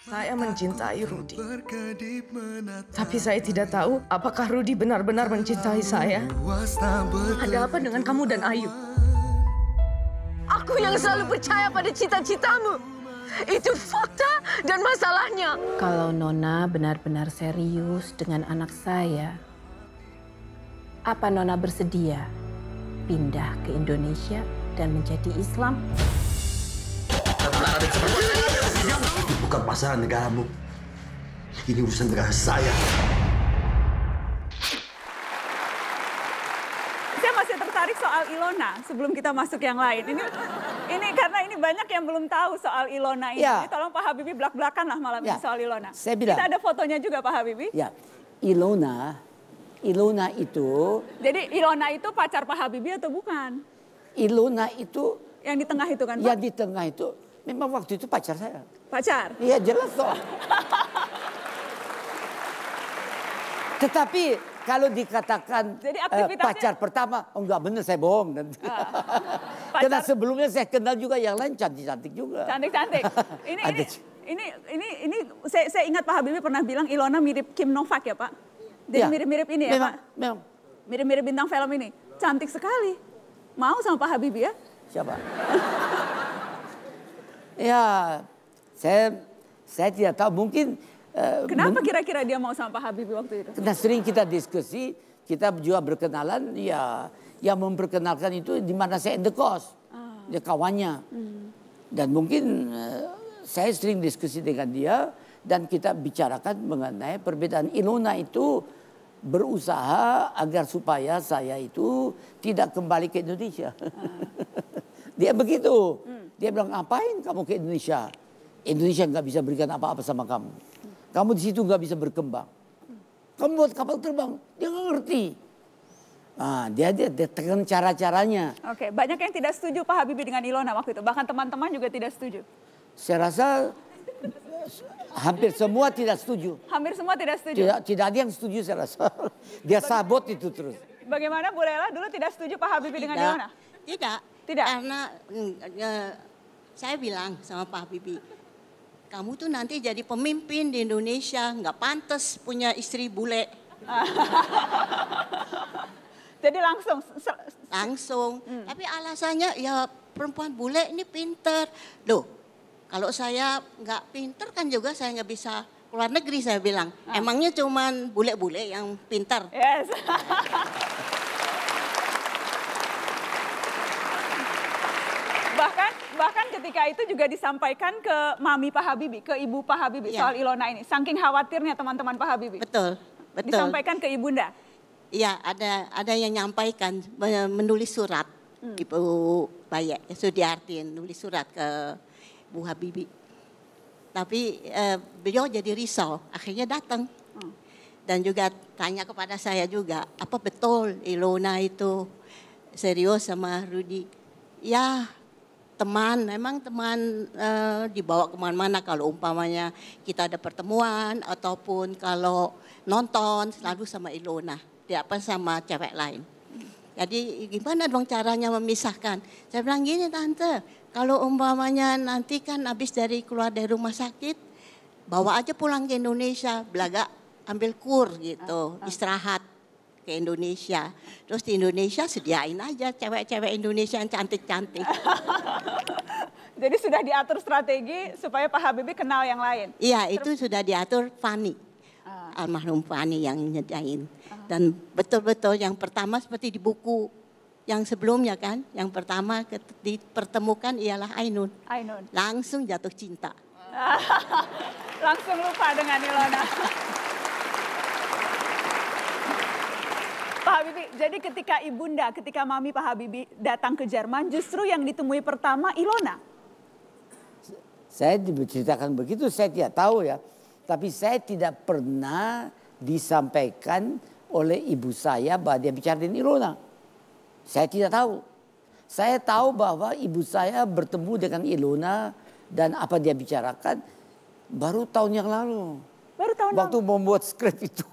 Saya mencintai Rudy. Tapi saya tidak tahu apakah Rudy benar-benar mencintai saya. Ada apa dengan kamu dan Ayu? Aku yang selalu percaya pada cita-citamu. Itu fakta dan masalahnya. Kalau Nona benar-benar serius dengan anak saya, apa Nona bersedia pindah ke Indonesia dan menjadi Islam? Itu bukan masalah negaramu. Ini urusan negara saya. Saya masih tertarik soal Ilona sebelum kita masuk yang lain. Ini karena ini banyak yang belum tahu soal Ilona ini. Ya. Jadi tolong Pak Habibie belak-belakan lah malam ini soal Ilona. Saya bilang. Kita ada fotonya juga Pak Habibie. Ya, Ilona itu. Jadi Ilona itu pacar Pak Habibie atau bukan? Ilona itu. Yang di tengah itu kan Pak? Yang di tengah itu memang waktu itu pacar saya. Pacar? Iya jelas toh. Tetapi kalau dikatakan jadi pacar pertama, oh enggak benar saya bohong. Karena sebelumnya saya kenal juga yang lain cantik-cantik juga. Cantik-cantik. Ini saya ingat Pak Habibie pernah bilang Ilona mirip Kim Novak ya Pak. Jadi mirip-mirip ini ya Pak. Memang. Mirip-mirip bintang film ini. Cantik sekali. Mau sama Pak Habibie ya? Siapa? Ya, saya tidak tahu. Mungkin kenapa kira-kira dia mau sama Pak Habibie waktu itu? Karena sering kita diskusi, kita juga berkenalan. Ya, yang memperkenalkan itu di mana saya in the course, dia kawannya. Dan mungkin saya sering diskusi dengan dia dan kita bicarakan mengenai perbedaan. Ilona itu berusaha agar supaya saya itu tidak kembali ke Indonesia. Dia begitu. Dia bilang, ngapain kamu ke Indonesia? Indonesia nggak bisa berikan apa-apa sama kamu. Kamu di situ nggak bisa berkembang. Kamu buat kapal terbang, dia nggak ngerti. Nah, dia tekan cara-caranya. Oke, banyak yang tidak setuju Pak Habibie dengan Ilona waktu itu. Bahkan teman-teman juga tidak setuju. Saya rasa hampir semua tidak setuju. Hampir semua tidak setuju? Tidak ada yang setuju saya rasa. Dia sabot itu terus. Bagaimana Bu Lela dulu tidak setuju Pak Habibie dengan Ilona? Tidak. Tidak? Karena saya bilang sama Pak Habibie, kamu tuh nanti jadi pemimpin di Indonesia, nggak pantas punya istri bule. Jadi langsung? Langsung. Tapi alasannya ya perempuan bule ini pinter. Loh, kalau saya nggak pinter kan juga saya nggak bisa keluar negeri, saya bilang. Emangnya cuman bule-bule yang pinter? Yes. Bahkan ketika itu juga disampaikan ke Mami Pak Habibie, ke Ibu Pak Habibie soal Ilona ini. Saking khawatirnya teman-teman Pak Habibie. Betul. Disampaikan ke Ibunda. Iya, ada yang nyampaikan, menulis surat. Ibu Bayek Sudiarti nulis surat ke Bu Habibie. Tapi beliau jadi risau, akhirnya datang. Dan juga tanya kepada saya juga, apa betul Ilona itu serius sama Rudy? Ya, memang teman dibawa kemana-mana kalau umpamanya kita ada pertemuan ataupun kalau nonton selalu sama Ilona, tidak apa sama cewek lain. Jadi gimana dong caranya memisahkan? Saya bilang gini Tante, kalau umpamanya nanti kan habis keluar dari rumah sakit, bawa aja pulang ke Indonesia, belaga ambil kur gitu, istirahat ke Indonesia. Terus di Indonesia sediain aja cewek-cewek Indonesia yang cantik-cantik. Jadi sudah diatur strategi supaya Pak Habibie kenal yang lain? Iya, itu sudah diatur Fani. Almarhum Fani yang nyediain. Dan betul-betul yang pertama seperti di buku yang sebelumnya kan. Yang pertama dipertemukan ialah Ainun. Langsung jatuh cinta. Langsung lupa dengan Ilona. Pak Habibie, jadi ketika Mami Pak Habibie datang ke Jerman, justru yang ditemui pertama Ilona? Saya diceritakan begitu, saya tidak tahu ya. Tapi saya tidak pernah disampaikan oleh ibu saya bahwa dia bicara dengan Ilona. Saya tidak tahu. Saya tahu bahwa ibu saya bertemu dengan Ilona dan apa dia bicarakan baru tahun yang lalu. Waktu membuat skrip itu.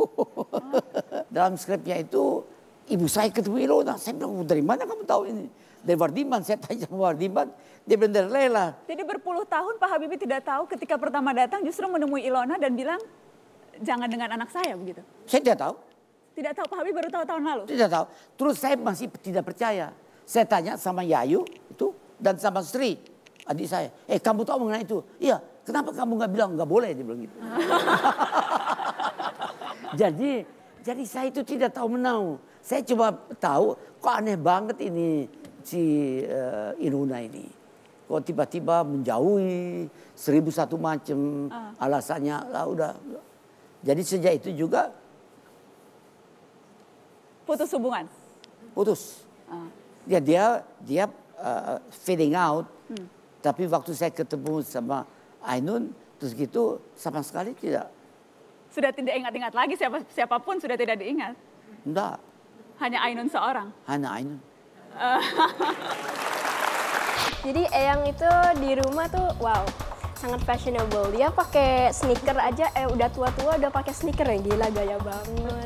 Dalam skripnya itu ibu saya ketemu Ilona. Saya bilang, dari mana kamu tahu ini? Dari Wardiman, saya tanya sama Wardiman, dia benar rela. Jadi berpuluh tahun Pak Habibie tidak tahu ketika pertama datang justru menemui Ilona dan bilang, jangan dengan anak saya begitu. Saya tidak tahu. Tidak tahu, Pak Habibie baru tahu tahun lalu? Tidak tahu. Terus saya masih tidak percaya. Saya tanya sama Yayu itu dan sama Sri, adik saya. Kamu tahu mengenai itu? Iya, kenapa kamu nggak bilang nggak boleh? Dia bilang gitu. Jadi saya itu tidak tahu menau. Saya coba tahu kok aneh banget ini si Iruna ini. Kok tiba-tiba menjauhi 1001 macam alasannya lah udah. Jadi sejak itu juga putus hubungan. Putus. Dia fading out. Tapi waktu saya ketemu sama Ainun terus gitu sama sekali tidak. Sudah tidak ingat-ingat lagi siapapun sudah tidak diingat. Enggak. Hanya Ainun seorang. Hanya Ainun. Jadi Eyang itu di rumah tuh wow, sangat fashionable. Dia pakai sneaker aja udah tua-tua udah pakai sneaker ya, gila gaya banget.